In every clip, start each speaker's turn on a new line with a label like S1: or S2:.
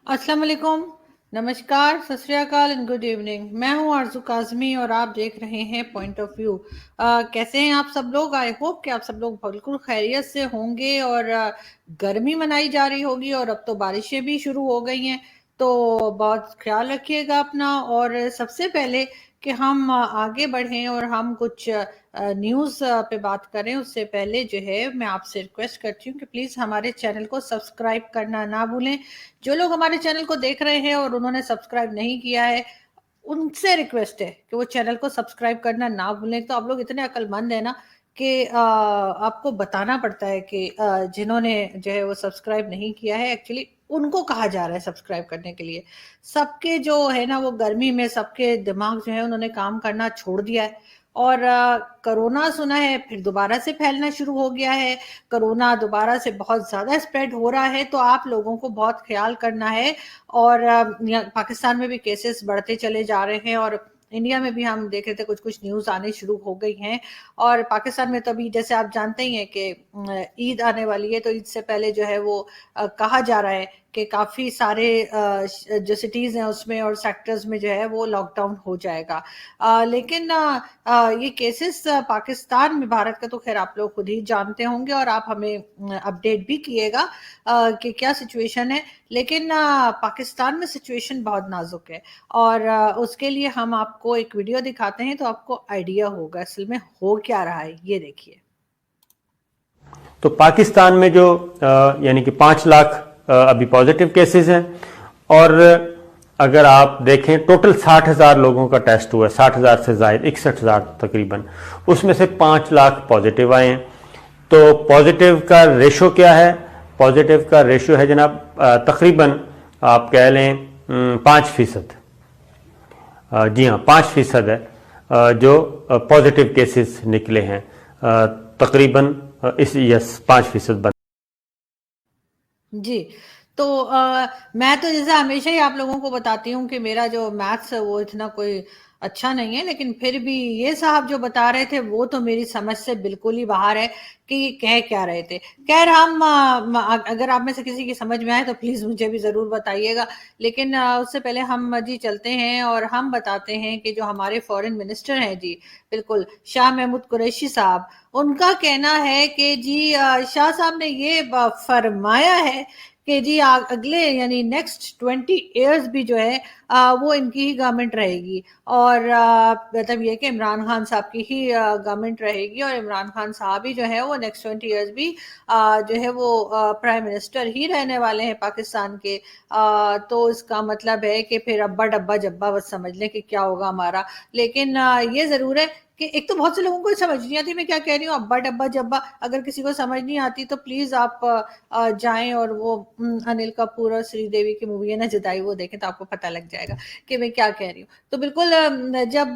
S1: अस्सलाम वालेकुम, नमस्कार, सत श्री अकाल एंड गुड इवनिंग। मैं हूं आरजू काज़मी और आप देख रहे हैं पॉइंट ऑफ व्यू। कैसे हैं आप सब लोग? आई होप कि आप सब लोग बिल्कुल खैरियत से होंगे और गर्मी मनाई जा रही होगी और अब तो बारिशें भी शुरू हो गई हैं। तो बहुत ख्याल रखिएगा अपना। और सबसे पहले कि हम आगे बढ़ें और हम कुछ न्यूज़ पे बात करें उससे पहले जो है मैं आपसे रिक्वेस्ट करती हूँ कि प्लीज़ हमारे चैनल को सब्सक्राइब करना ना भूलें। जो लोग हमारे चैनल को देख रहे हैं और उन्होंने सब्सक्राइब नहीं किया है, उनसे रिक्वेस्ट है कि वो चैनल को सब्सक्राइब करना ना भूलें। तो आप लोग इतने अक्लमंद हैं ना कि आपको बताना पड़ता है कि जिन्होंने जो है वो सब्सक्राइब नहीं किया है, एक्चुअली उनको कहा जा रहा है सब्सक्राइब करने के लिए। सबके जो है ना वो गर्मी में सबके दिमाग जो है उन्होंने काम करना छोड़ दिया है। और कोरोना सुना है फिर दोबारा से फैलना शुरू हो गया है। कोरोना दोबारा से बहुत ज़्यादा स्प्रेड हो रहा है, तो आप लोगों को बहुत ख्याल करना है। और पाकिस्तान में भी केसेस बढ़ते चले जा रहे हैं और इंडिया में भी हम देख रहे थे कुछ कुछ न्यूज़ आने शुरू हो गई हैं। और पाकिस्तान में तो अभी जैसे आप जानते ही हैं कि ईद आने वाली है, तो ईद से पहले जो है वो कहा जा रहा है कि काफ़ी सारे जो सिटीज़ हैं उसमें और सेक्टर्स में जो है वो लॉकडाउन हो जाएगा। लेकिन ये केसेस पाकिस्तान में, भारत का तो खैर आप लोग खुद ही जानते होंगे और आप हमें अपडेट भी किएगा कि क्या सिचुएशन है। लेकिन पाकिस्तान में सिचुएशन बहुत नाजुक है और उसके लिए हम आपको एक वीडियो दिखाते हैं तो आपको आइडिया होगा असल में हो क्या रहा है। ये देखिए।
S2: तो पाकिस्तान में जो यानी कि 5 लाख अभी पॉजिटिव केसेस हैं और अगर आप देखें टोटल 60,000 लोगों का टेस्ट हुआ है, 60,000 से ज़ायद 61,000 तकरीबन, उसमें से 5 लाख पॉजिटिव आए हैं। तो पॉजिटिव का रेशो क्या है? पॉजिटिव का रेशो है जनाब तकरीबन आप कह लें 5%। जी हाँ, 5% है जो पॉजिटिव केसेस निकले हैं तकरीबन इस 5% बन।
S1: जी। तो मैं तो जैसे हमेशा ही आप लोगों को बताती हूँ कि मेरा जो मैथ्स है वो इतना कोई अच्छा नहीं है, लेकिन फिर भी ये साहब जो बता रहे थे वो तो मेरी समझ से बिल्कुल ही बाहर है कि ये कह क्या रहे थे। खैर हम अगर आप में से किसी की समझ में आए तो प्लीज़ मुझे भी ज़रूर बताइएगा। लेकिन उससे पहले हम जी चलते हैं और हम बताते हैं कि जो हमारे फॉरेन मिनिस्टर हैं जी, बिल्कुल शाह महमूद कुरैशी साहब, उनका कहना है कि जी शाह साहब ने ये फरमाया है कि जी अगले यानी नेक्स्ट 20 इयर्स भी जो है वो इनकी ही गवर्नमेंट रहेगी। और मतलब ये कि इमरान खान साहब की ही गवर्नमेंट रहेगी और इमरान खान साहब ही जो है वो नेक्स्ट 20 इयर्स भी जो है वो प्राइम मिनिस्टर ही रहने वाले हैं पाकिस्तान के। तो इसका मतलब है कि फिर अब्बा डब्बा जब्बा बस समझ लें कि क्या होगा हमारा। लेकिन ये ज़रूर है कि एक तो बहुत से लोगों को समझ नहीं आती मैं क्या कह रही हूँ, अब्बा डब्बा जब्बा। अगर किसी को समझ नहीं आती तो प्लीज़ आप जाएँ और वो अनिल कपूर और श्रीदेवी की मूवी है ना जुदाई, वो देखें तो आपको पता लग जाएगा कि मैं क्या कह रही हूँ। तो बिल्कुल जब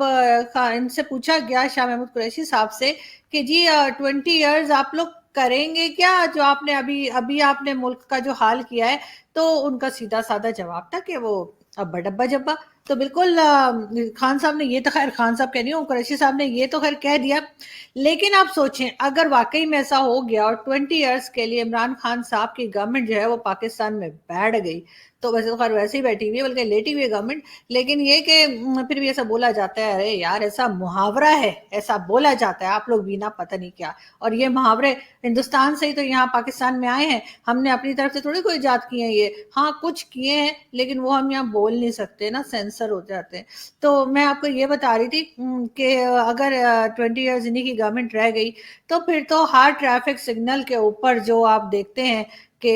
S1: इनसे पूछा गया शाह महमूद कुरैशी साहब से कि जी 20 इयर्स आप लोग करेंगे क्या, जो आपने अभी अभी आपने मुल्क का जो हाल किया है, तो उनका सीधा साधा जवाब था कि वो अब्बा डब्बा जब्बा। तो बिल्कुल खान साहब ने ये तो खैर, खान साहब कह रही हूँ, कुरैशी साहब ने ये तो खैर कह दिया। लेकिन आप सोचें अगर वाकई में ऐसा हो गया और 20 इयर्स के लिए इमरान खान साहब की गवर्नमेंट जो है वो पाकिस्तान में बैठ गई, तो वैसे तो खैर वैसे ही बैठी हुई है बल्कि लेटी हुई है गवर्नमेंट। लेकिन ये कि फिर भी ऐसा बोला जाता है, अरे यार ऐसा मुहावरा है, ऐसा बोला जाता है, आप लोग भी ना पता नहीं क्या। और ये मुहावरे हिंदुस्तान से ही तो यहाँ पाकिस्तान में आए हैं, हमने अपनी तरफ से थोड़ी कोई इजाद किए हैं ये। हाँ कुछ किए हैं लेकिन वो हम यहाँ बोल नहीं सकते ना, सेंसर हो जाते हैं। तो मैं आपको ये बता रही थी कि अगर 20 इयर्स इन्हीं की गवर्नमेंट रह गई तो फिर तो हर ट्रैफिक सिग्नल के ऊपर जो आप देखते हैं कि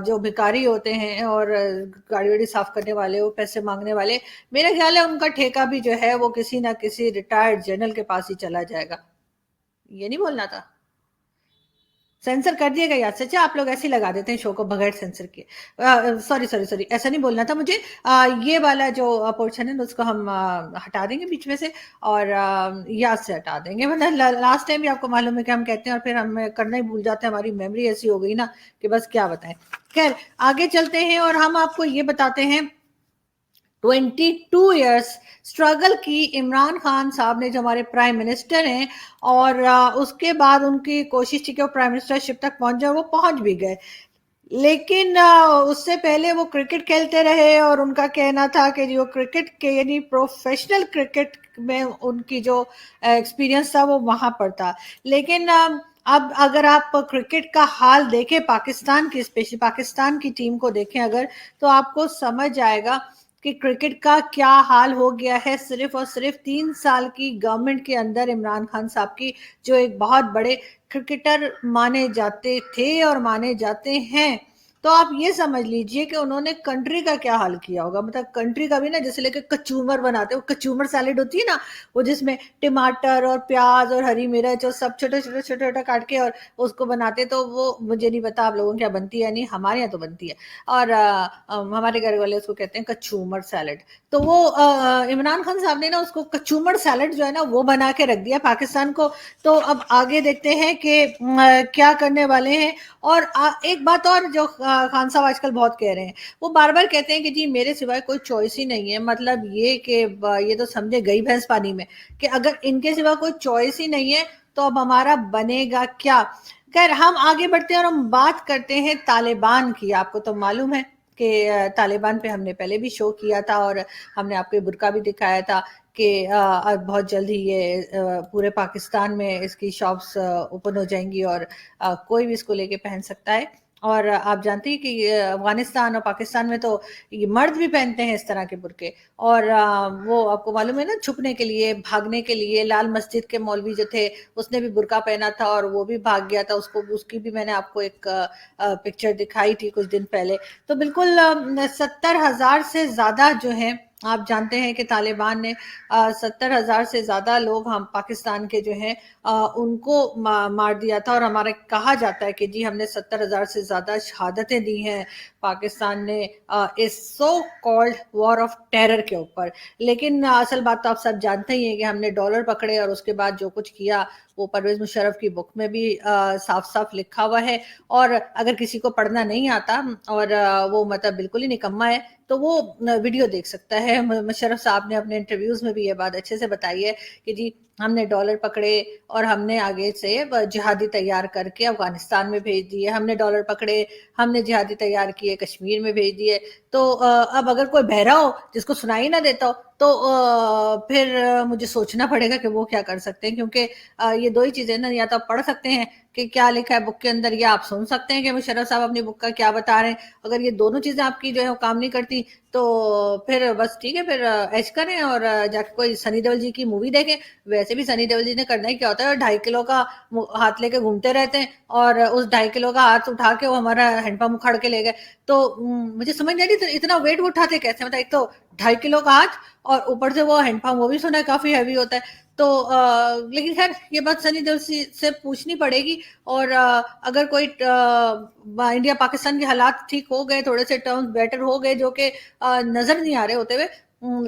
S1: जो भिखारी होते हैं और गाड़ी वाड़ी साफ करने वाले, वो पैसे मांगने वाले, मेरा ख्याल है उनका ठेका भी जो है वो किसी ना किसी रिटायर्ड जनरल के पास ही चला जाएगा। ये नहीं बोलना था, सेंसर कर दिएगा याद से। अच्छा आप लोग ऐसे ही लगा देते हैं शो को बगैर सेंसर के। सॉरी सॉरी सॉरी, ऐसा नहीं बोलना था मुझे। ये वाला जो पोर्शन है उसको हम हटा देंगे बीच में से और याद से हटा देंगे, वरना लास्ट टाइम भी आपको मालूम है कि हम कहते हैं और फिर हम करना ही भूल जाते हैं। हमारी मेमोरी ऐसी हो गई ना कि बस क्या बताएं। खैर आगे चलते हैं और हम आपको ये बताते हैं 22 इयर्स स्ट्रगल की इमरान खान साहब ने, जो हमारे प्राइम मिनिस्टर हैं। और उसके बाद उनकी कोशिश थी कि वो प्राइम मिनिस्टरशिप तक पहुंच जाए, वो पहुंच भी गए। لیکن اس سے پہلے وہ کرکٹ کھیلتے رہے اور ان کا کہنا تھا کہ جو کرکٹ کے یعنی پروفیشنل کرکٹ میں ان کی جو ایکسپیرینس تھا وہ وہاں پر تھا. لیکن اب اگر آپ کرکٹ کا حال دیکھیں پاکستان کی، اسپیشلی پاکستان کی ٹیم کو دیکھیں اگر، تو آپ کو سمجھ آئے گا کہ کرکٹ کا کیا حال ہو گیا ہے. صرف اور صرف 3 سال کی گورنمنٹ کے اندر عمران خان صاحب کی، جو ایک بہت بڑے کرکٹر مانے جاتے تھے اور مانے جاتے ہیں، تو آپ یہ سمجھ لیجئے کہ انہوں نے کنٹری کا کیا حال کیا ہوگا. مطلب کنٹری کا بھی نا، جیسے لے کے کچومر بناتے، وہ کچومر سیلڈ ہوتی ہے نا، وہ جس میں ٹماٹر اور پیاز اور ہری مرچ اور سب چھوٹے چھوٹے چھوٹے چھوٹے کاٹ کے اور اس کو بناتے. تو وہ مجھے نہیں پتا آپ لوگوں کیا بنتی ہے نہیں، ہمارے یہاں تو بنتی ہے، اور ہمارے گھر والے اس کو کہتے ہیں کچومر سیلڈ. تو وہ عمران خان صاحب نے نا اس کو کچومر سیلڈ جو ہے نا وہ بنا کے رکھ دیا پاکستان کو. تو اب آگے دیکھتے ہیں کہ کیا کرنے والے ہیں. اور ایک بات اور جو خان صاحب آج کل بہت کہہ رہے ہیں، وہ بار بار کہتے ہیں کہ جی میرے سوائے کوئی چوائس ہی نہیں ہے. مطلب یہ کہ یہ تو سمجھے گئی بھینس پانی میں، کہ اگر ان کے سوا کوئی چوائس ہی نہیں ہے تو اب ہمارا بنے گا کیا. خیر ہم آگے بڑھتے ہیں اور ہم بات کرتے ہیں طالبان کی. آپ کو تو معلوم ہے کہ طالبان پہ ہم نے پہلے بھی شو کیا تھا اور ہم نے آپ کو برقع بھی دکھایا تھا کہ بہت جلد ہی یہ پورے پاکستان میں اس کی شاپس اوپن ہو جائیں گی اور کوئی بھی اس کو لے کے پہن سکتا ہے. اور آپ جانتے ہیں کہ افغانستان اور پاکستان میں تو یہ مرد بھی پہنتے ہیں اس طرح کے برقعے. اور وہ آپ کو معلوم ہے نا، چھپنے کے لیے، بھاگنے کے لیے. لال مسجد کے مولوی جو تھے اس نے بھی برقع پہنا تھا اور وہ بھی بھاگ گیا تھا. اس کی بھی میں نے آپ کو ایک پکچر دکھائی تھی کچھ دن پہلے. تو بالکل 70,000 سے زیادہ جو ہیں، آپ جانتے ہیں کہ طالبان نے 70,000 سے زیادہ لوگ ہم پاکستان کے جو ہیں ان کو مار دیا تھا. اور ہمارا کہا جاتا ہے کہ جی ہم نے 70,000 سے زیادہ شہادتیں دی ہیں پاکستان نے اس so called war of terror کے اوپر. لیکن اصل بات تو آپ سب جانتے ہی ہیں کہ ہم نے ڈالر پکڑے اور اس کے بعد جو کچھ کیا وہ پرویز مشرف کی بک میں بھی صاف صاف لکھا ہوا ہے. اور اگر کسی کو پڑھنا نہیں آتا اور وہ مطلب بالکل ہی نکما ہے تو وہ ویڈیو دیکھ سکتا ہے. مشرف صاحب نے اپنے انٹرویوز میں بھی یہ بات اچھے سے بتائی ہے کہ جی ہم نے ڈالر پکڑے اور ہم نے آگے سے جہادی تیار کر کے افغانستان میں بھیج دیے. ہم نے ڈالر پکڑے، ہم نے جہادی تیار کیے، کشمیر میں بھیج دیے. تو اب اگر کوئی بہرا ہو جس کو سنائی نہ دیتا ہو تو پھر مجھے سوچنا پڑے گا کہ وہ کیا کر سکتے ہیں. کیونکہ یہ دو ہی چیزیں نا، یا تو آپ پڑھ سکتے ہیں کہ کیا لکھا ہے بک کے اندر، یا آپ سن سکتے ہیں کہ مشرف صاحب اپنی بک کا کیا بتا رہے ہیں. اگر یہ دونوں چیزیں آپ کی جو ہے کام نہیں کرتی تو پھر بس ٹھیک ہے، پھر ایش کریں اور جا کے کوئی سنی دیول جی کی مووی دیکھیں. ویسے بھی سنی دیول جی نے کرنا ہی کیا ہوتا ہے، 2.5 کلو کا ہاتھ لے کے گھومتے رہتے ہیں اور اس 2.5 کلو کا ہاتھ اٹھا کے وہ ہمارا ہینڈ پمپ اکھاڑ کے لے گئے. تو مجھے سمجھ نہیں آتی اتنا ویٹ وہ اٹھاتے کیسے. مطلب ایک تو 2.5 کلو کا ہاتھ اور اوپر سے وہ ہینڈ پمپ، وہ بھی سنا ہے کافی ہیوی ہوتا ہے. تو لیکن خیر یہ بات سنی دیول سے پوچھنی پڑے گی. اور اگر کوئی انڈیا پاکستان کے حالات ٹھیک ہو گئے، تھوڑے سے ٹرمز بیٹر ہو گئے جو کہ نظر نہیں آ رہے ہوتے ہوئے،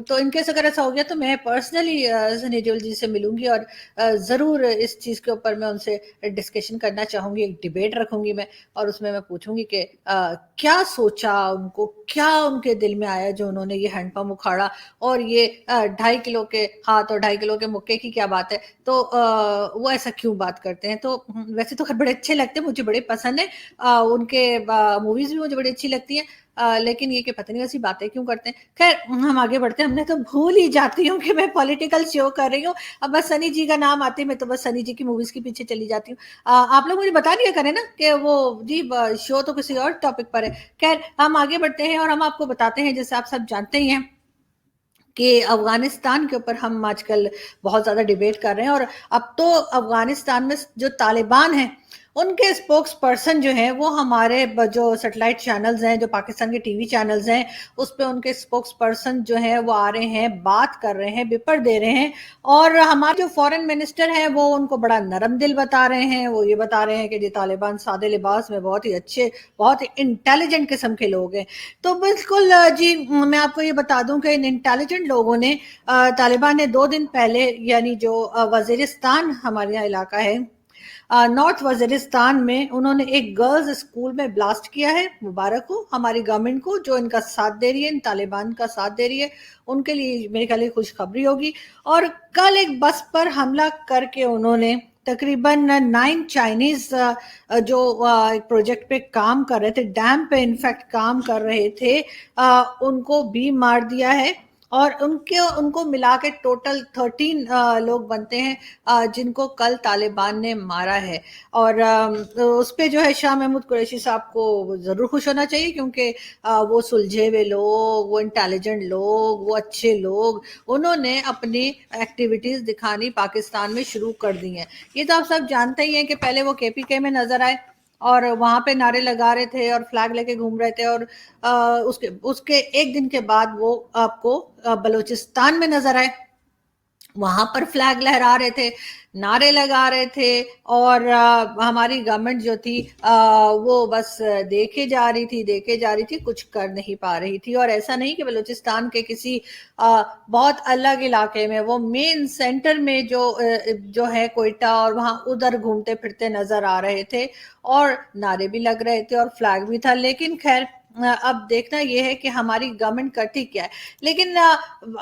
S1: تو ان کیس اگر ایسا ہو گیا تو میں پرسنلی سنی دیول جی سے ملوں گی اور ضرور اس چیز کے اوپر میں ان سے ڈسکشن کرنا چاہوں گی. ایک ڈیبیٹ رکھوں گی میں اور اس میں پوچھوں گی کہ کیا سوچا ان کو، کیا ان کے دل میں آیا جو انہوں نے یہ ہینڈ پمپ اکھاڑا. اور یہ 2.5 کلو کے ہاتھ اور 2.5 کلو کے مکے کی کیا بات ہے. تو وہ ایسا کیوں بات کرتے ہیں. تو ویسے تو بڑے اچھے لگتے ہیں، مجھے بڑے پسند ہیں ان کے موویز بھی مجھے بڑی اچھی لگتی ہیں. لیکن یہ کہ پتہ نہیں ویسی باتیں کیوں کرتے ہیں. خیر ہم آگے بڑھتے ہیں. ہم نے تو بھول ہی جاتی ہوں کہ میں پولیٹیکل شو کر رہی ہوں. اب بس سنی جی کا نام آتے میں تو بس سنی جی کی موویز کے پیچھے چلی جاتی ہوں. آپ لوگ مجھے بتا دیا کریں نا کہ وہ جی شو تو کسی اور ٹاپک پر ہے. خیر ہم آگے بڑھتے ہیں اور ہم آپ کو بتاتے ہیں، جیسے آپ سب جانتے ہی ہیں کہ افغانستان کے اوپر ہم آج کل بہت زیادہ ڈیبیٹ کر رہے ہیں. اور اب تو افغانستان میں جو طالبان ہیں ان کے اسپوکس پرسن جو ہیں وہ ہمارے جو سیٹلائٹ چینلز ہیں، جو پاکستان کے ٹی وی چینلز ہیں، اس پہ ان کے اسپوکس پرسن جو ہیں وہ آ رہے ہیں، بات کر رہے ہیں، بپر دے رہے ہیں. اور ہمارے جو فورن منسٹر ہیں وہ ان کو بڑا نرم دل بتا رہے ہیں. وہ یہ بتا رہے ہیں کہ جی طالبان سادے لباس میں بہت ہی اچھے، بہت ہی انٹیلیجنٹ قسم کے لوگ ہیں. تو بالکل جی میں آپ کو یہ بتا دوں کہ ان انٹیلیجنٹ لوگوں نے طالبان نے 2 دن پہلے، یعنی جو وزیرستان ہمارے یہاں علاقہ ہے، نارتھ وزیرستان میں، انہوں نے ایک گرلز اسکول میں بلاسٹ کیا ہے. مبارک ہو ہماری گورنمنٹ کو جو ان کا ساتھ دے رہی ہے، ان طالبان کا ساتھ دے رہی ہے. ان کے لیے میرے خیال خوشخبری ہوگی. اور کل ایک بس پر حملہ کر کے انہوں نے तकरीबन 9 चाइनीज जो एक प्रोजेक्ट पे काम कर रहे थे, डैम पे इनफैक्ट काम कर रहे थे, उनको भी मार दिया है। और उनको मिला के टोटल 13 लोग बनते हैं जिनको कल तालिबान ने मारा है। और उस पे जो है शाह महमूद कुरैशी साहब को जरूर खुश होना चाहिए, क्योंकि वो सुलझे हुए लोग, वो इंटेलिजेंट लोग, वो अच्छे लोग, उन्होंने अपनी एक्टिविटीज दिखानी पाकिस्तान में शुरू कर दी हैं। ये तो आप सब जानते ही हैं कि पहले वो केपीके में नजर आए और वहां पे नारे लगा रहे थे और फ्लैग लेके घूम रहे थे, और उसके उसके एक दिन के बाद वो आपको बलूचिस्तान में नजर आए, वहां पर फ्लैग लहरा रहे थे, नारे लगा रहे थे, और हमारी गवर्नमेंट जो थी वो बस देखे जा रही थी, कुछ कर नहीं पा रही थी। और ऐसा नहीं कि बलूचिस्तान के किसी बहुत अलग इलाके में, वो मेन सेंटर में जो है कोयटा, और वहां उधर घूमते फिरते नजर आ रहे थे, और नारे भी लग रहे थे और फ्लैग भी था। लेकिन खैर अब देखना यह है कि हमारी गवर्नमेंट करती क्या है। लेकिन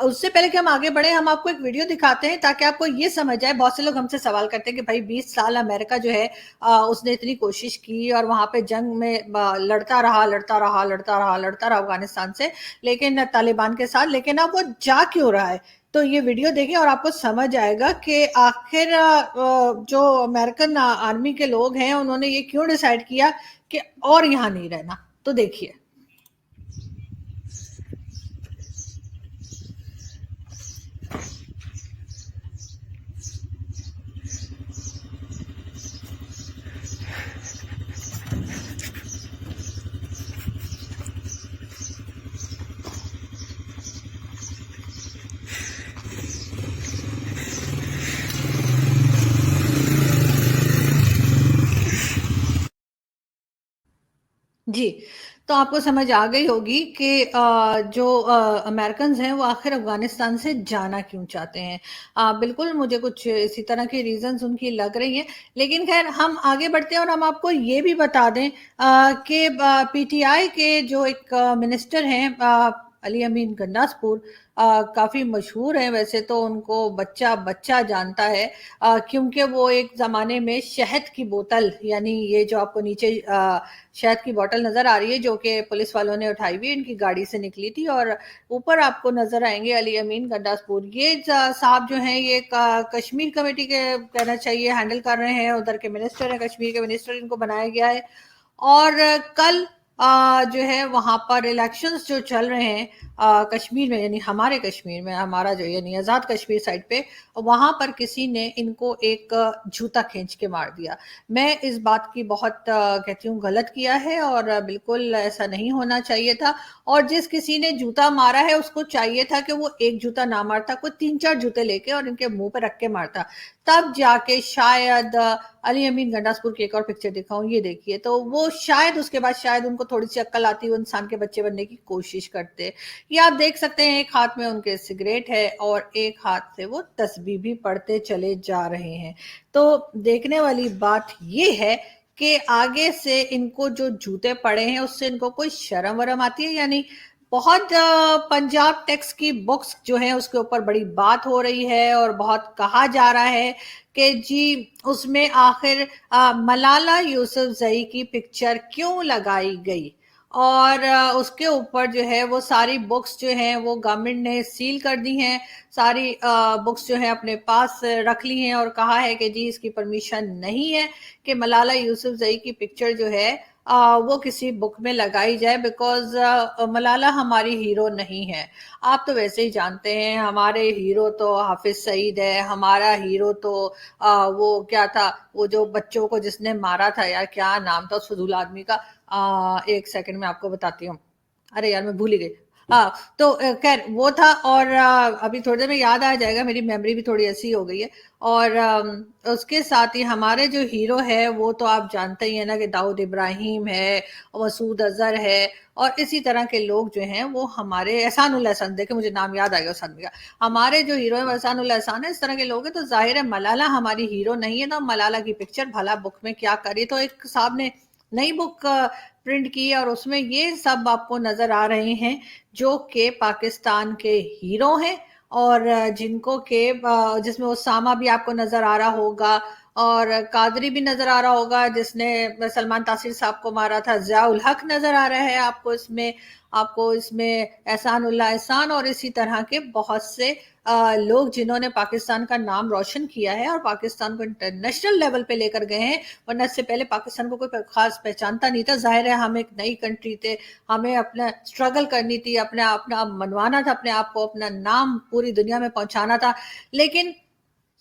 S1: उससे पहले कि हम आगे बढ़े, हम आपको एक वीडियो दिखाते हैं ताकि आपको ये समझ आए। बहुत से लोग हमसे सवाल करते हैं कि भाई 20 साल अमेरिका जो है उसने इतनी कोशिश की और वहां पे जंग में लड़ता रहा अफगानिस्तान से, लेकिन तालिबान के साथ, लेकिन अब वो जा क्यों रहा है। तो ये वीडियो देखें और आपको समझ आएगा कि आखिर जो अमेरिकन आर्मी के लोग हैं उन्होंने ये क्यों डिसाइड किया कि और यहाँ नहीं रहना। तो देखिए। जी, तो आपको समझ आ गई होगी कि जो अमेरिकन्स हैं वो आखिर अफगानिस्तान से जाना क्यों चाहते हैं। बिल्कुल मुझे कुछ इसी तरह की रीजंस उनकी लग रही हैं, लेकिन खैर हम आगे बढ़ते हैं और हम आपको ये भी बता दें कि पीटीआई के जो एक मिनिस्टर हैं अली अमीन गंडासपुर, काफी मशहूर हैं। वैसे तो उनको बच्चा बच्चा जानता है, क्योंकि वो एक जमाने में शहद की बोतल, यानी ये जो आपको नीचे शहद की बोतल नजर आ रही है जो कि पुलिस वालों ने उठाई हुई इनकी गाड़ी से निकली थी, और ऊपर आपको नजर आएंगे अली अमीन गंडासपुर। ये साहब जो हैं ये कश्मीर कमेटी के कहना चाहिए हैंडल कर रहे हैं, उधर के मिनिस्टर हैं, कश्मीर के मिनिस्टर इनको बनाया गया है। और कल जो है वहां पर इलेक्शंस जो चल रहे हैं कश्मीर में, यानी हमारे कश्मीर में, हमारा जो यानी आजाद कश्मीर साइड पे, वहां पर किसी ने इनको एक जूता खींच के मार दिया। मैं इस बात की बहुत कहती हूँ गलत किया है, और बिल्कुल ऐसा नहीं होना चाहिए था। और जिस किसी ने जूता मारा है उसको चाहिए था कि वो एक जूता ना मारता, कोई 3-4 जूते लेके और इनके मुंह पे रख के मारता, तब जाके शायद अली अमीन गंडासपुर की एक और पिक्चर दिखाऊं, ये देखिए, तो वो शायद उसके बाद शायद उनको थोड़ी सी अक्ल आती, वो इंसान के बच्चे बनने की कोशिश करते। ये आप देख सकते हैं, एक हाथ में उनके सिगरेट है और एक हाथ से वो तस्बीह भी पढ़ते चले जा रहे हैं। तो देखने वाली बात ये है कि आगे से इनको जो जूते पड़े हैं उससे इनको कोई शर्म वरम आती है या नहीं। बहुत पंजाब टेक्स्ट की बुक्स जो है उसके ऊपर बड़ी बात हो रही है और बहुत कहा जा रहा है कि जी उसमें आखिर मलाला यूसुफजई की पिक्चर क्यों लगाई गई, और उसके ऊपर जो है वो सारी बुक्स जो हैं वो गवर्नमेंट ने सील कर दी हैं, सारी बुक्स जो है अपने पास रख ली हैं, और कहा है कि जी इसकी परमिशन नहीं है कि मलाला यूसुफजई की पिक्चर जो है वो किसी बुक में लगाई जाए, बिकॉज मलाला हमारी हीरो नहीं है। आप तो वैसे ही जानते हैं हमारे हीरो तो हाफिज सईद है, हमारा हीरो तो वो क्या था, वो जो बच्चों को जिसने मारा था, यार क्या नाम था उस फजूल आदमी का, एक सेकंड में आपको बताती हूँ, अरे यार मैं भूल ही गई। हाँ, तो खैर वो था, और अभी थोड़ी देर में याद आ जाएगा, मेरी मेमोरी भी थोड़ी ऐसी हो गई है। और उसके साथ ही हमारे जो हीरो है वो तो आप जानते ही है ना कि दाऊद इब्राहिम है, मसूद अजहर है, और इसी तरह के लोग जो हैं वो हमारे एहसानुल एहसान, देखे मुझे नाम याद आ गया उस आदमी का, हमारे जो हीरो है एहसानुल एहसान है, इस तरह के लोग हैं। तो जाहिर है मलाला हमारी हीरो नहीं है, तो मलाला की पिक्चर भला बुक में क्या करी। तो एक साहब ने नई बुक प्रिंट की और उसमें ये सब आपको नजर आ रहे हैं जो कि पाकिस्तान के हीरो हैं, और जिनको के जिसमें उसामा भी आपको नजर आ रहा होगा, اور قادری بھی نظر آ رہا ہوگا جس نے سلمان تاثیر صاحب کو مارا تھا، ضیاء الحق نظر آ رہا ہے آپ کو اس میں احسان اللہ احسان، اور اسی طرح کے بہت سے لوگ جنہوں نے پاکستان کا نام روشن کیا ہے اور پاکستان کو انٹرنیشنل لیول پہ لے کر گئے ہیں، ورنہ اس سے پہلے پاکستان کو کوئی خاص پہچانتا نہیں تھا. ظاہر ہے ہم ایک نئی کنٹری تھے، ہمیں اپنا اسٹرگل کرنی تھی، اپنا منوانا تھا، اپنے آپ کو اپنا نام پوری دنیا میں پہنچانا تھا. لیکن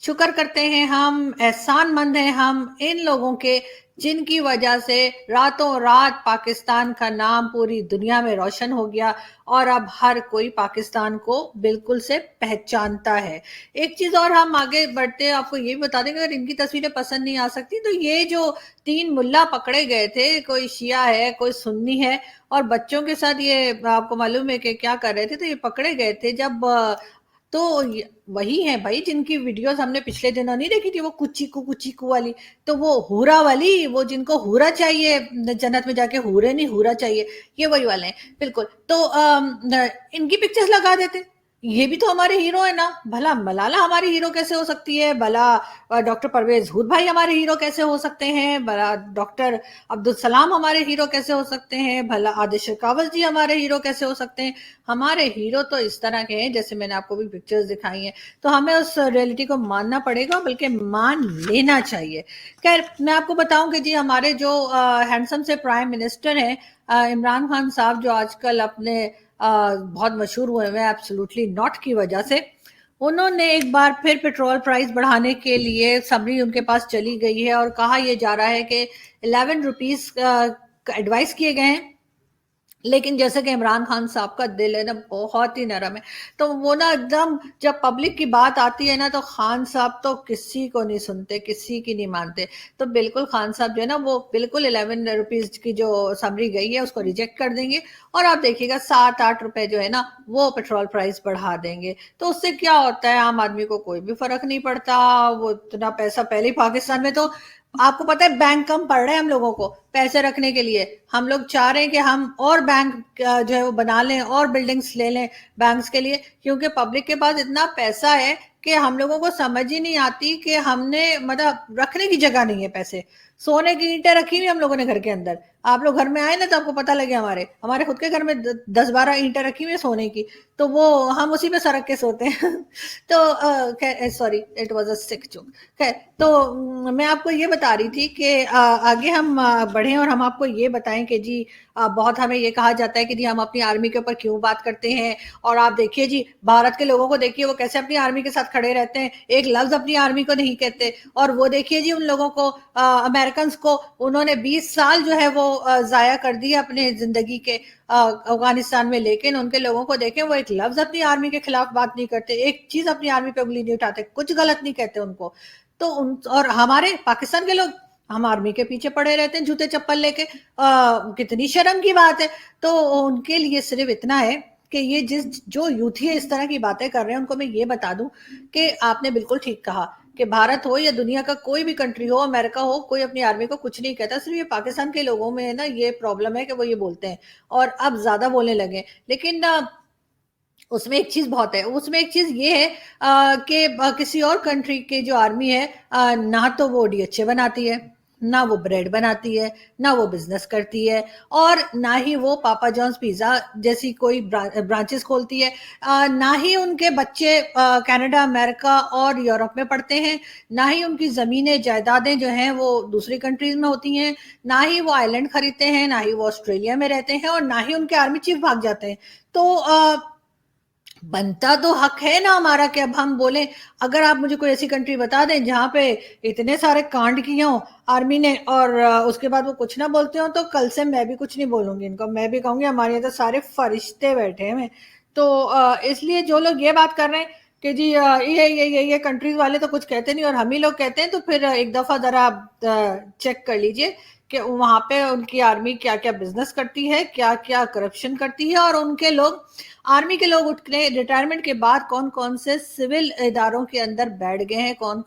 S1: شکر کرتے ہیں، ہم احسان مند ہیں ہم ان لوگوں کے جن کی وجہ سے راتوں رات پاکستان کا نام پوری دنیا میں روشن ہو گیا اور اب ہر کوئی پاکستان کو بالکل سے پہچانتا ہے. ایک چیز اور ہم آگے بڑھتے ہیں، آپ کو یہ بھی بتا دیں کہ اگر ان کی تصویریں پسند نہیں آ سکتی تو یہ جو 3 ملا پکڑے گئے تھے، کوئی شیعہ ہے کوئی سنی ہے، اور بچوں کے ساتھ یہ آپ کو معلوم ہے کہ کیا کر رہے تھے، تو یہ پکڑے گئے تھے جب تو وہی ہیں بھائی جن کی ویڈیوز ہم نے پچھلے دنوں نہیں دیکھی تھی، وہ کچیکو والی، تو وہ ہورا والی، وہ جن کو ہورا چاہیے جنت میں جا کے، ہورے نہیں ہورا چاہیے، یہ وہی والے ہیں بالکل. تو ان کی پکچرز لگا دیتے، یہ بھی تو ہمارے ہیرو ہیں نا. بھلا ملالہ ہماری ہیرو کیسے ہو سکتی ہے، بھلا ڈاکٹر پرویز ہود بھائی ہمارے ہیرو کیسے ہو سکتے ہیں، بھلا ڈاکٹر عبدالسلام ہمارے ہیرو کیسے ہو سکتے ہیں، بھلا عادل شکاوت جی ہمارے ہیرو کیسے ہو سکتے ہیں. ہمارے ہیرو تو اس طرح کے ہیں جیسے میں نے آپ کو بھی پکچرز دکھائی ہیں. تو ہمیں اس ریئلٹی کو ماننا پڑے گا، بلکہ مان لینا چاہیے. خیر میں آپ کو بتاؤں کہ جی ہمارے جو ہینڈسم سے پرائم منسٹر ہیں عمران خان صاحب، جو آج کل اپنے بہت مشہور ہوئے ہیں ایبسولوٹلی ناٹ کی وجہ سے، انہوں نے ایک بار پھر پیٹرول پرائز بڑھانے کے لیے سمری ان کے پاس چلی گئی ہے اور کہا یہ جا رہا ہے کہ 11 روپیز ایڈوائز کیے گئے ہیں. لیکن جیسے کہ عمران خان صاحب کا دل ہے نا بہت ہی نرم ہے، تو وہ نا ایک دم جب پبلک کی بات آتی ہے نا تو خان صاحب تو کسی کو نہیں سنتے، کسی کی نہیں مانتے. تو بالکل خان صاحب جو ہے نا وہ بالکل 11 روپیز کی جو سمری گئی ہے اس کو ریجیکٹ کر دیں گے، اور آپ دیکھیے گا 7-8 روپے جو ہے نا وہ پیٹرول پرائز بڑھا دیں گے. تو اس سے کیا ہوتا ہے، عام آدمی کو کوئی بھی فرق نہیں پڑتا. وہ اتنا پیسہ پہلے ہی پاکستان میں تو آپ کو پتا ہے بینک کم پڑ رہے ہیں ہم لوگوں کو پیسے رکھنے کے لیے. ہم لوگ چاہ رہے ہیں کہ ہم اور بینک جو ہے وہ بنا لیں اور بلڈنگز لے لیں بینکس کے لیے، کیونکہ پبلک کے پاس اتنا پیسہ ہے کہ ہم لوگوں کو سمجھ ہی نہیں آتی کہ ہم نے مطلب رکھنے کی جگہ نہیں ہے پیسے. سونے کی اینٹیں رکھی ہوئی ہم لوگوں نے گھر کے اندر. آپ لوگ گھر میں آئے نا تو آپ کو پتہ لگے، ہمارے خود کے گھر میں 10-12 اینٹیں رکھی ہوئی ہیں سونے کی، تو وہ ہم اسی پہ سرک کے سوتے ہیں. تو سوری اٹ واز اے سک جوک. خیر تو میں آپ کو یہ بتا رہی تھی کہ آگے ہم بڑھیں اور ہم آپ کو یہ بتائیں کہ جی بہت ہمیں یہ کہا جاتا ہے کہ جی ہم اپنی آرمی کے اوپر کیوں بات کرتے ہیں، اور آپ دیکھیے جی بھارت کے لوگوں کو دیکھیے وہ کیسے اپنی آرمی کے ساتھ کھڑے رہتے ہیں، ایک لفظ اپنی آرمی کو نہیں کہتے. اور وہ دیکھیے جی ان لوگوں کو امریکنز کو انہوں نے 20 سال جو ہے وہ ضائع کر دیا اپنے زندگی کے افغانستان میں، لیکن ان کے لوگوں کو دیکھیں وہ ایک لفظ اپنی آرمی کے خلاف بات نہیں کرتے، ایک چیز اپنی آرمی پہ انگلی نہیں اٹھاتے، کچھ غلط نہیں کہتے ان کو. تو اور ہمارے پاکستان کے لوگ ہم آرمی کے پیچھے پڑے رہتے ہیں جوتے چپل لے کے. کتنی شرم کی بات ہے. تو ان کے لیے صرف اتنا ہے کہ یہ جو یوتھی ہے اس طرح کی باتیں کر رہے ہیں ان کو میں یہ بتا دوں کہ آپ نے بالکل ٹھیک کہا کہ بھارت ہو یا دنیا کا کوئی بھی کنٹری ہو، امریکہ ہو، کوئی اپنی آرمی کو کچھ نہیں کہتا. صرف یہ پاکستان کے لوگوں میں ہے نا یہ پرابلم ہے کہ وہ یہ بولتے ہیں اور اب زیادہ بولنے لگے. لیکن اس میں ایک چیز بہت ہے، اس میں ایک چیز یہ ہے کہ کسی اور کنٹری کی جو آرمی ہے نہ تو وہ ڈی ایچ اے بناتی ہے، نہ وہ بریڈ بناتی ہے، نہ وہ بزنس کرتی ہے، اور نہ ہی وہ پاپا جونز پیزا جیسی کوئی برانچز کھولتی ہے. نہ ہی ان کے بچے کینیڈا، امریکہ اور یورپ میں پڑھتے ہیں، نہ ہی ان کی زمینیں جائیدادیں جو ہیں وہ دوسری کنٹریز میں ہوتی ہیں، نہ ہی وہ آئی لینڈ خریدتے ہیں، نہ ہی وہ آسٹریلیا میں رہتے ہیں، اور نہ ہی ان کے آرمی چیف بھاگ جاتے ہیں. تو بنتا تو حق ہے نا ہمارا کہ اب ہم بولیں. اگر آپ مجھے کوئی ایسی کنٹری بتا دیں جہاں پہ اتنے سارے کانڈ کیے ہوں آرمی نے اور اس کے بعد وہ کچھ نہ بولتے ہوں، تو کل سے میں بھی کچھ نہیں بولوں گی ان کو. میں بھی کہوں گی ہمارے یہاں تو سارے فرشتے بیٹھے ہیں. تو اس لیے جو لوگ یہ بات کر رہے ہیں کہ جی یہ کنٹریز والے تو کچھ کہتے نہیں اور ہم ہی لوگ کہتے ہیں، تو پھر ایک دفعہ ذرا آپ چیک کر لیجئے کہ وہاں پہ ان کی آرمی کیا کیا بزنس کرتی ہے، کیا کیا کرپشن کرتی ہے، اور ان کے لوگ آرمی کے لوگ اٹھ کے ریٹائرمنٹ کے بعد کون کون سے سول اداروں کے اندر بیٹھ گئے ہیں، کون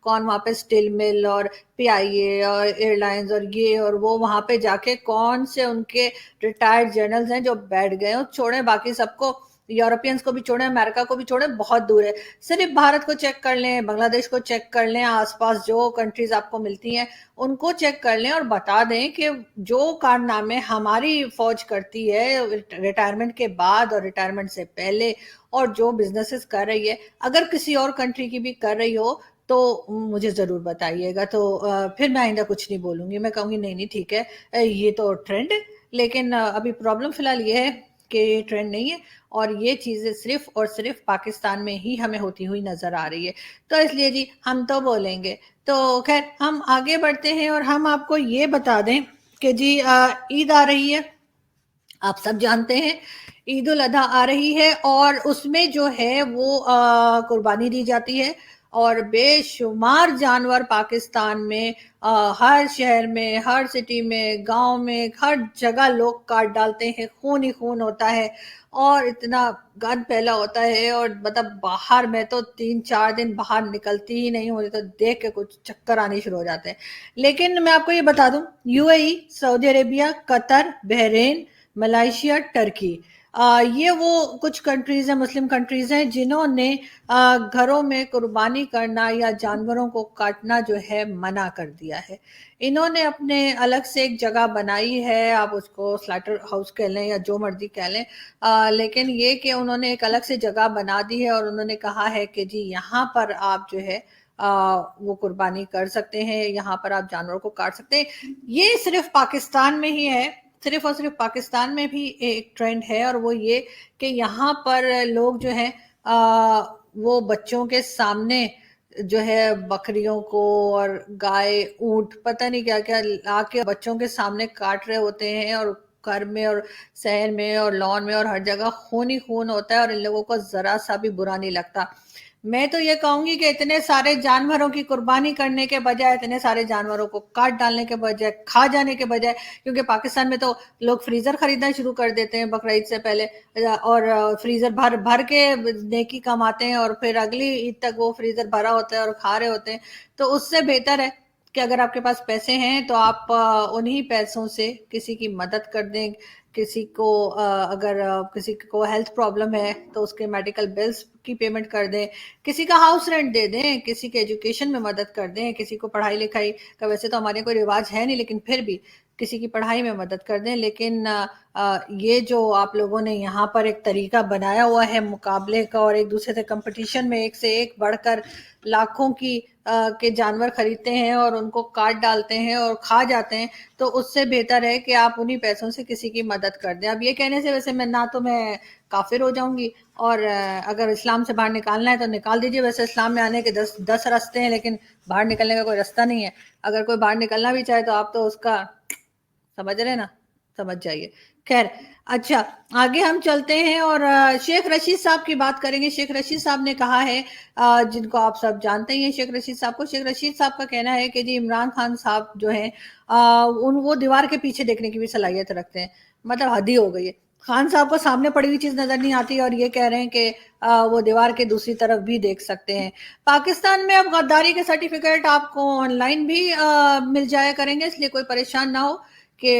S1: وہاں پہ اسٹیل مل اور پی آئی اے اور ایئر لائنز اور یہ اور وہ وہاں پہ جا کے کون سے ان کے ریٹائرڈ جنرلز ہیں جو بیٹھ گئے. اور چھوڑیں باقی سب کو، यूरोपियंस को भी छोड़ें, अमेरिका को भी छोड़ें, बहुत दूर है। सिर्फ भारत को चेक कर लें, बांग्लादेश को चेक कर लें, आसपास जो कंट्रीज आपको मिलती हैं उनको चेक कर लें और बता दें कि जो कारनामे हमारी फौज करती है रिटायरमेंट के बाद और रिटायरमेंट से पहले, और जो बिजनेसेस कर रही है, अगर किसी और कंट्री की भी कर रही हो तो मुझे ज़रूर बताइएगा। तो फिर मैं आइंदा कुछ नहीं बोलूँगी, मैं कहूँगी नहीं नहीं ठीक है, ये तो ट्रेंड है। लेकिन अभी प्रॉब्लम फ़िलहाल ये है कि ये ट्रेंड नहीं है और ये चीज़ें सिर्फ़ और सिर्फ़ पाकिस्तान में ही हमें होती हुई नज़र आ रही है। तो इसलिए जी हम तो बोलेंगे। तो ख़ैर हम आगे बढ़ते हैं और हम आपको ये बता दें कि जी ईद आ रही है, आप सब जानते हैं ईद उल अधा आ रही है और उसमें जो है वो कुर्बानी दी जाती है और बेशुमार जानवर पाकिस्तान में हर शहर में, हर सिटी में, गांव में, हर जगह लोग काट डालते हैं, खून ही खून होता है और इतना गंद फैला होता है। और मतलब बाहर मैं तो 3-4 दिन बाहर निकलती ही नहीं हूँ, तो देख के कुछ चक्कर आने शुरू हो जाते हैं। लेकिन मैं आपको ये बता दूं, UAE, Saudi Arabia, Qatar, Bahrain, Malaysia, Turkey, ये वो कुछ कंट्रीज हैं, मुस्लिम कंट्रीज हैं जिन्होंने घरों में कुर्बानी करना या जानवरों को काटना जो है मना कर दिया है। इन्होंने अपने अलग से एक जगह बनाई है, आप उसको स्लैटर हाउस कह लें या जो मर्जी कह लें, लेकिन ये कि उन्होंने एक अलग से जगह बना दी है और उन्होंने कहा है कि जी यहाँ पर आप जो है वो कुर्बानी कर सकते हैं, यहाँ पर आप जानवरों को काट सकते हैं। ये सिर्फ पाकिस्तान में ही है, सिर्फ और सिर्फ पाकिस्तान में भी एक ट्रेंड है और वो ये कि यहाँ पर लोग जो है वो बच्चों के सामने जो है बकरियों को और गाय, ऊंट, पता नहीं क्या क्या लाके बच्चों के सामने काट रहे होते हैं और घर में और शहर में और लॉन में और हर जगह खून ही खून होता है और इन लोगों को जरा सा भी बुरा नहीं लगता। मैं तो ये कहूंगी कि इतने सारे जानवरों की कुर्बानी करने के बजाय, इतने सारे जानवरों को काट डालने के बजाय, खा जाने के बजाय, क्योंकि पाकिस्तान में तो लोग फ्रीजर खरीदना शुरू कर देते हैं बकरा ईद से पहले और फ्रीजर भर भर के नेकी कमाते हैं और फिर अगली ईद तक वो फ्रीजर भरा होता है और खा रहे होते हैं। तो उससे बेहतर है कि अगर आपके पास पैसे हैं तो आप उन्हीं पैसों से किसी की मदद कर दें, किसी को अगर किसी को हेल्थ प्रॉब्लम है तो उसके मेडिकल बिल्स की पेमेंट कर दें, किसी का हाउस रेंट दे दें, किसी के एजुकेशन में मदद कर दें, किसी को पढ़ाई लिखाई का, वैसे तो हमारे कोई रिवाज है नहीं लेकिन फिर भी किसी की पढ़ाई में मदद कर दें। लेकिन ये जो आप लोगों ने यहाँ पर एक तरीका बनाया हुआ है मुकाबले का और एक दूसरे से कंपटीशन में एक से एक बढ़कर लाखों की के जानवर खरीदते हैं और उनको काट डालते हैं और खा जाते हैं, तो उससे बेहतर है कि आप उन्हीं पैसों से किसी की मदद कर दें। अब ये कहने से वैसे मैं ना तो मैं काफिर हो जाऊंगी और अगर इस्लाम से बाहर निकालना है तो निकाल दीजिए, वैसे इस्लाम में आने के 10 रास्ते हैं लेकिन बाहर निकलने का कोई रास्ता नहीं है। अगर कोई बाहर निकलना भी चाहे तो आप तो उसका समझ रहे ना, समझ जाइए। खैर, अच्छा आगे हम चलते हैं और शेख रशीद साहब की बात करेंगे। शेख रशीद साहब ने कहा है, जिनको आप सब जानते ही हैं शेख रशीद साहब को, शेख रशीद साहब का कहना है कि जी इमरान खान साहब जो है उन वो दीवार के पीछे देखने की भी सलाहियत रखते हैं। मतलब हद ही हो गई है, खान साहब को सामने पड़ी हुई चीज नजर नहीं आती और ये कह रहे हैं कि वो दीवार के दूसरी तरफ भी देख सकते हैं। पाकिस्तान में अब गद्दारी के सर्टिफिकेट आपको ऑनलाइन भी मिल जाया करेंगे, इसलिए कोई परेशान ना हो कि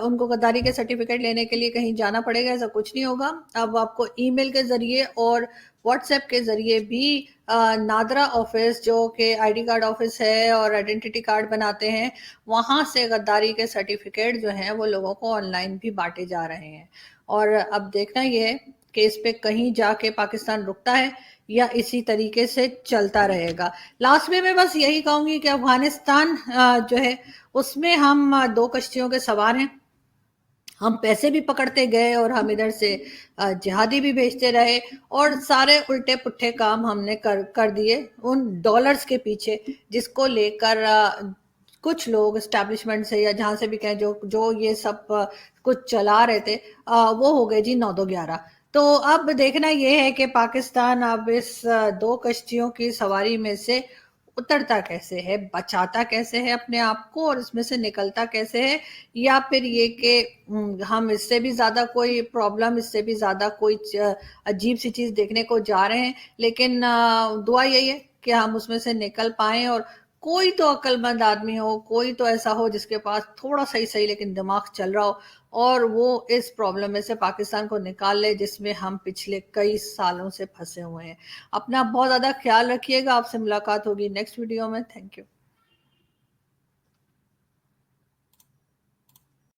S1: उनको गद्दारी के सर्टिफिकेट लेने के लिए कहीं जाना पड़ेगा, ऐसा कुछ नहीं होगा। अब आपको ईमेल के जरिए और व्हाट्सएप के जरिए भी नादरा ऑफिस जो कि आईडी कार्ड ऑफिस है और आइडेंटिटी कार्ड बनाते हैं, वहां से गद्दारी के सर्टिफिकेट जो हैं वो लोगों को ऑनलाइन भी बांटे जा रहे हैं। और अब देखना ये है कि इस पे कहीं जाके पाकिस्तान रुकता है या इसी तरीके से चलता रहेगा। लास्ट में मैं बस यही कहूंगी कि अफगानिस्तान जो है उसमें हम 2 कश्तियों के सवार हैं। हम पैसे भी पकड़ते गए और हम इधर से जिहादी भी भेजते रहे और सारे उल्टे पुट्ठे काम हमने कर दिए उन डॉलर्स के पीछे, जिसको लेकर कुछ लोग एस्टैब्लिशमेंट से या जहां से भी कहें जो जो ये सब कुछ चला रहे थे, वो हो गए जी 9-2-11। तो अब देखना ये है कि पाकिस्तान अब इस 2 कश्तियों की सवारी में से उतरता कैसे है, बचाता कैसे है अपने आप को और इसमें से निकलता कैसे है, या फिर ये कि हम इससे भी ज्यादा कोई प्रॉब्लम, इससे भी ज्यादा कोई अजीब सी चीज देखने को जा रहे हैं। लेकिन दुआ यही है कि हम उसमें से निकल पाए और कोई तो अक्लमंद आदमी हो, कोई तो ऐसा हो जिसके पास थोड़ा सही सही लेकिन दिमाग चल रहा हो, اور وہ اس پرابلم میں سے پاکستان کو نکال لے جس میں ہم پچھلے کئی سالوں سے پھنسے ہوئے ہیں. اپنا بہت زیادہ خیال رکھیے گا. آپ سے ملاقات ہوگی نیکسٹ ویڈیو میں. Thank you.